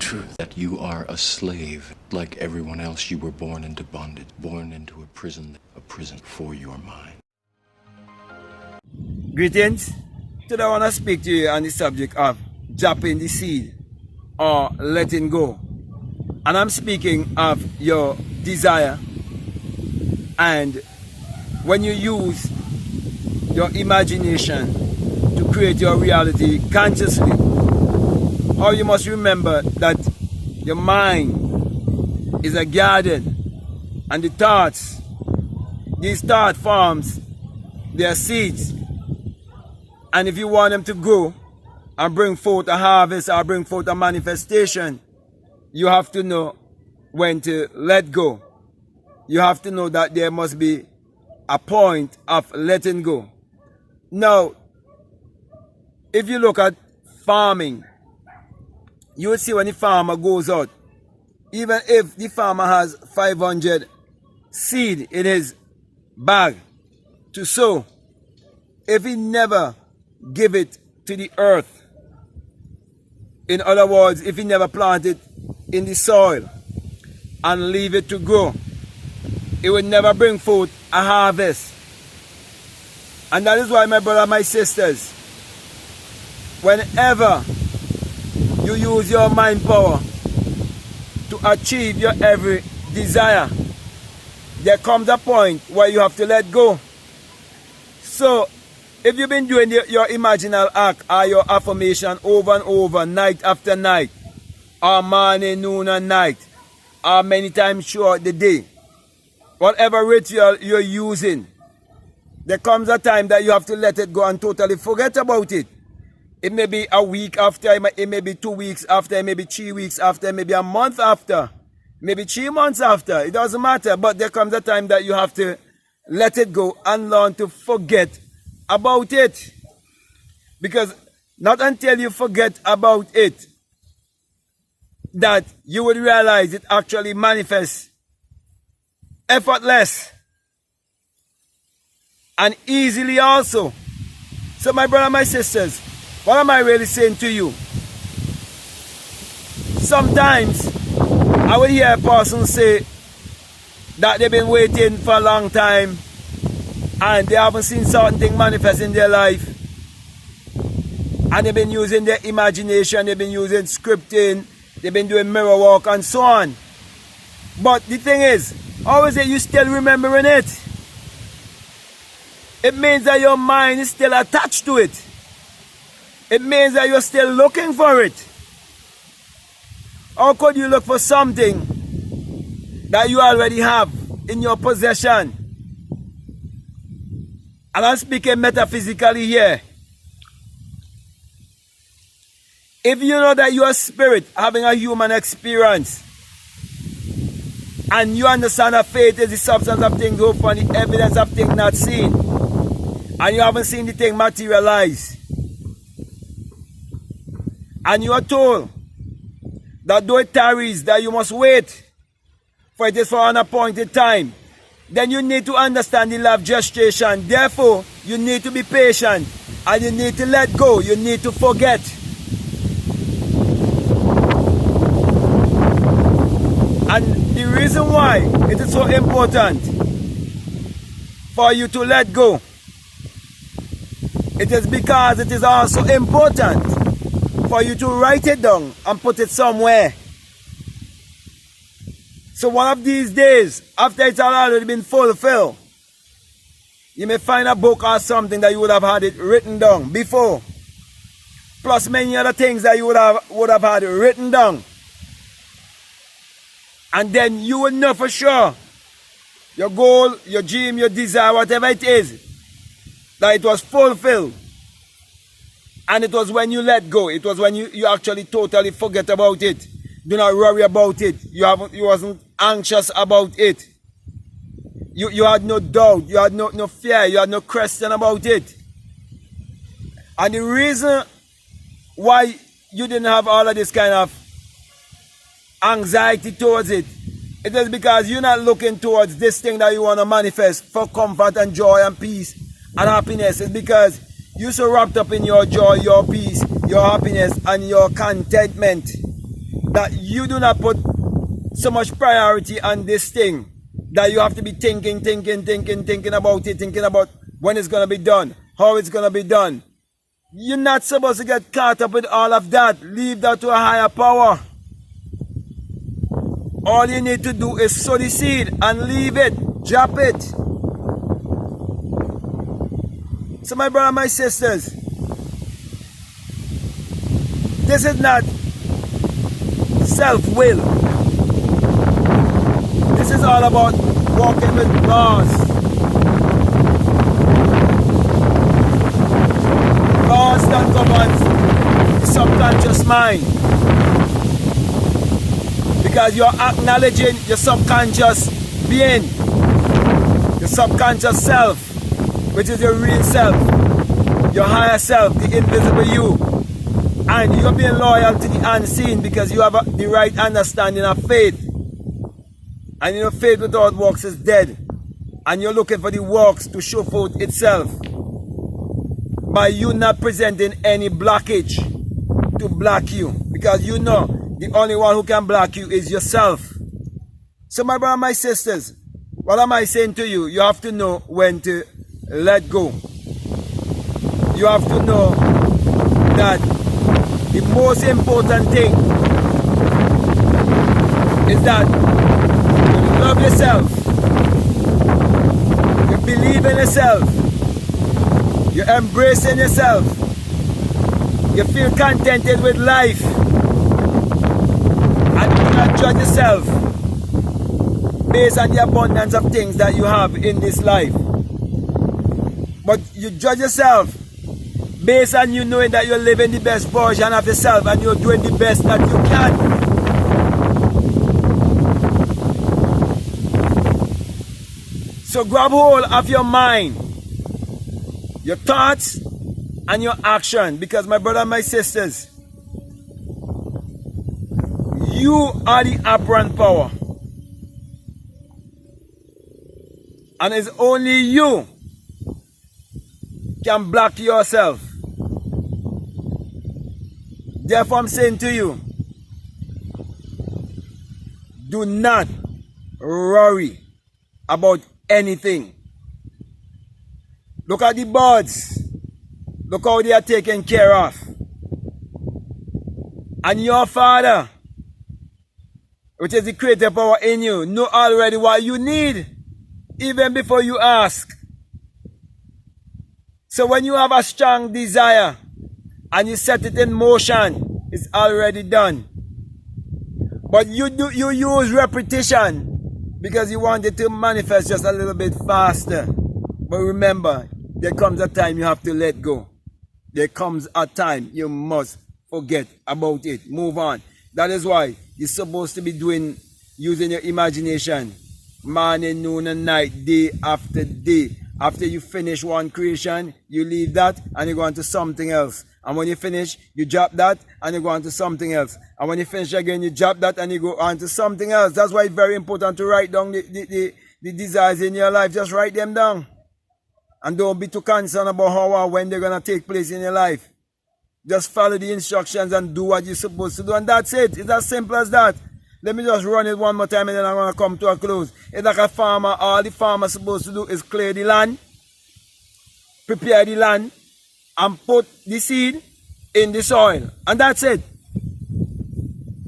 truth that you are a slave. Like everyone else, you were born into bondage, born into a prison for your mind. Greetings. Today I want to speak to you on the subject of dropping the seed or letting go. And I'm speaking of your desire, and when you use your imagination to create your reality consciously. Or you must remember that your mind is a garden, and the thoughts, these thought forms, they are seeds. And if you want them to grow and bring forth a harvest or bring forth a manifestation, you have to know when to let go. You have to know that there must be a point of letting go. Now, if you look at farming, you will see when the farmer goes out, even if the farmer has 500 seed in his bag to sow, if he never give it to the earth, in other words, if he never plant it in the soil and leave it to grow, it will never bring forth a harvest. And that is why, my brother, my sisters, whenever you use your mind power to achieve your every desire, there comes a point where you have to let go. So, if you've been doing your imaginal act or your affirmation over and over, night after night, or morning, noon and night, or many times throughout the day, whatever ritual you're using, there comes a time that you have to let it go and totally forget about it. It may be a week after, it may be 2 weeks after, it may be 3 weeks after, it may be a month after, maybe 3 months after. It doesn't matter, but there comes a time that you have to let it go and learn to forget about it. Because not until you forget about it that you would realize it actually manifests effortless and easily also. So my brother, my sisters, what am I really saying to you? Sometimes I will hear a person say that they've been waiting for a long time and they haven't seen certain things manifest in their life, and they've been using their imagination, they've been using scripting, they've been doing mirror work and so on. But the thing is, how is it you still remembering it? It means that your mind is still attached to it. It means that you're still looking for it. How could you look for something that you already have in your possession? And I'm speaking metaphysically here. If you know that you are spirit having a human experience, and you understand that faith is the substance of things hoped for and the evidence of things not seen, and you haven't seen the thing materialize, and you are told that though it tarries, that you must wait, for it is for an appointed time, then you need to understand the law of gestation. Therefore, you need to be patient, and you need to let go, you need to forget. And the reason why it is so important for you to let go, it is because it is also important for you to write it down and put it somewhere. So one of these days, after it's already been fulfilled, you may find a book or something that you would have had it written down before, plus many other things that you would have had written down. And then you will know for sure your goal, your dream, your desire, whatever it is, that it was fulfilled. And it was when you let go. It was when you actually totally forget about it. Do not worry about it. You wasn't anxious about it. You had no doubt. You had no fear. You had no question about it. And the reason why you didn't have all of this kind of anxiety towards it, it is because you're not looking towards this thing that you want to manifest for comfort and joy and peace and happiness. It's because you're so wrapped up in your joy, your peace, your happiness, and your contentment that you do not put so much priority on this thing that you have to be thinking about it, thinking about when it's going to be done, how it's going to be done. You're not supposed to get caught up with all of that. Leave that to a higher power. All you need to do is sow the seed and leave it. Drop it. So my brother, my sisters, this is not self-will. This is all about walking with laws. Laws that govern the subconscious mind. Because you're acknowledging your subconscious being, your subconscious self, which is your real self, your higher self, the invisible you. And you're being loyal to the unseen because you have the right understanding of faith. And you know, faith without works is dead. And you're looking for the works to show forth itself. By you not presenting any blockage to block you. Because you know, the only one who can block you is yourself. So my brother, my sisters, what am I saying to you? You have to know when to let go. You have to know that the most important thing is that you love yourself, you believe in yourself, you're embracing yourself, you feel contented with life, and you do not judge yourself based on the abundance of things that you have in this life. But you judge yourself based on you knowing that you're living the best version of yourself and you're doing the best that you can. So grab hold of your mind, your thoughts, and your action. Because my brother and my sisters, you are the operant power. And it's only you can block yourself. Therefore, I'm saying to you, do not worry about anything. Look at the birds. Look how they are taken care of. And your Father, which is the creative power in you, know already what you need, even before you ask. So when you have a strong desire and you set it in motion, it's already done. But you use repetition because you want it to manifest just a little bit faster. But remember, there comes a time you have to let go. There comes a time you must forget about it. Move on. That is why you're supposed to be using your imagination. Morning, noon and night, day after day. After you finish one creation, you leave that and you go on to something else. And when you finish, you drop that and you go on to something else. And when you finish again, you drop that and you go on to something else. That's why it's very important to write down the desires in your life. Just write them down. And don't be too concerned about how or when they're going to take place in your life. Just follow the instructions and do what you're supposed to do. And that's it. It's as simple as that. Let me just run it one more time and then I'm going to come to a close. It's like a farmer. All the farmer's supposed to do is clear the land, prepare the land, and put the seed in the soil. And that's it.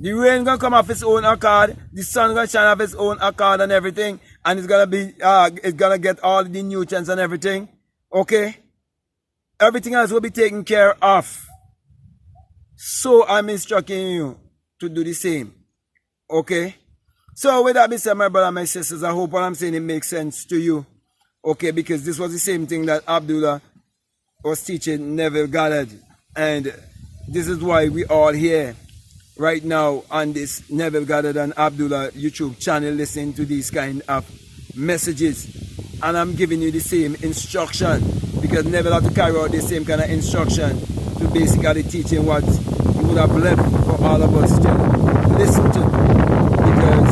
The rain going to come off its own accord. The sun going to shine off its own accord and everything. And it's going to be, it's going to get all the nutrients and everything. Okay? Everything else will be taken care of. So I'm instructing you to do the same. Okay? So with that being said, my brother and my sisters, I hope what I'm saying it makes sense to you. Okay? Because this was the same thing that Abdullah was teaching Neville Goddard. And this is why we all here right now on this Neville Goddard and Abdullah YouTube channel listening to these kind of messages. And I'm giving you the same instruction because Neville had to carry out the same kind of instruction to basically teaching what he would have left for all of us to listen to, because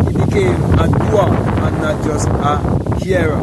he became a doer and not just a hearer.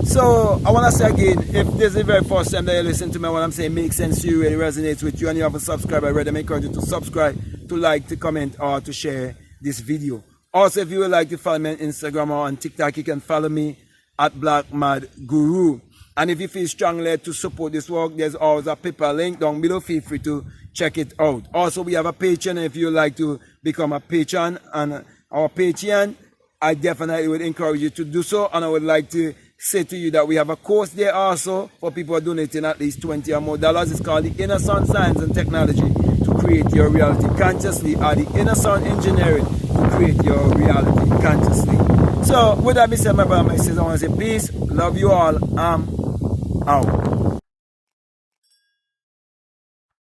So I want to say again, if this is the very first time that you listen to me, what I'm saying makes sense to you, really resonates with you, and you haven't subscribed already, I encourage you to subscribe, to like, to comment, or to share this video. Also, if you would like to follow me on Instagram or on TikTok, you can follow me at Black Mad Guru. And if you feel strongly to support this work, there's always a PayPal link down below. Feel free to check it out. Also, we have a Patreon. If you would like to become a patron and our Patreon, I definitely would encourage you to do so. And I would like to say to you that we have a course there also for people donating at least $20 or more. It's called the Inner Sound Science and Technology to Create Your Reality Consciously, or the Inner Sound Engineering to Create Your Reality Consciously. So, with that being said, my brother, my sisters, I want to say peace, love you all, out.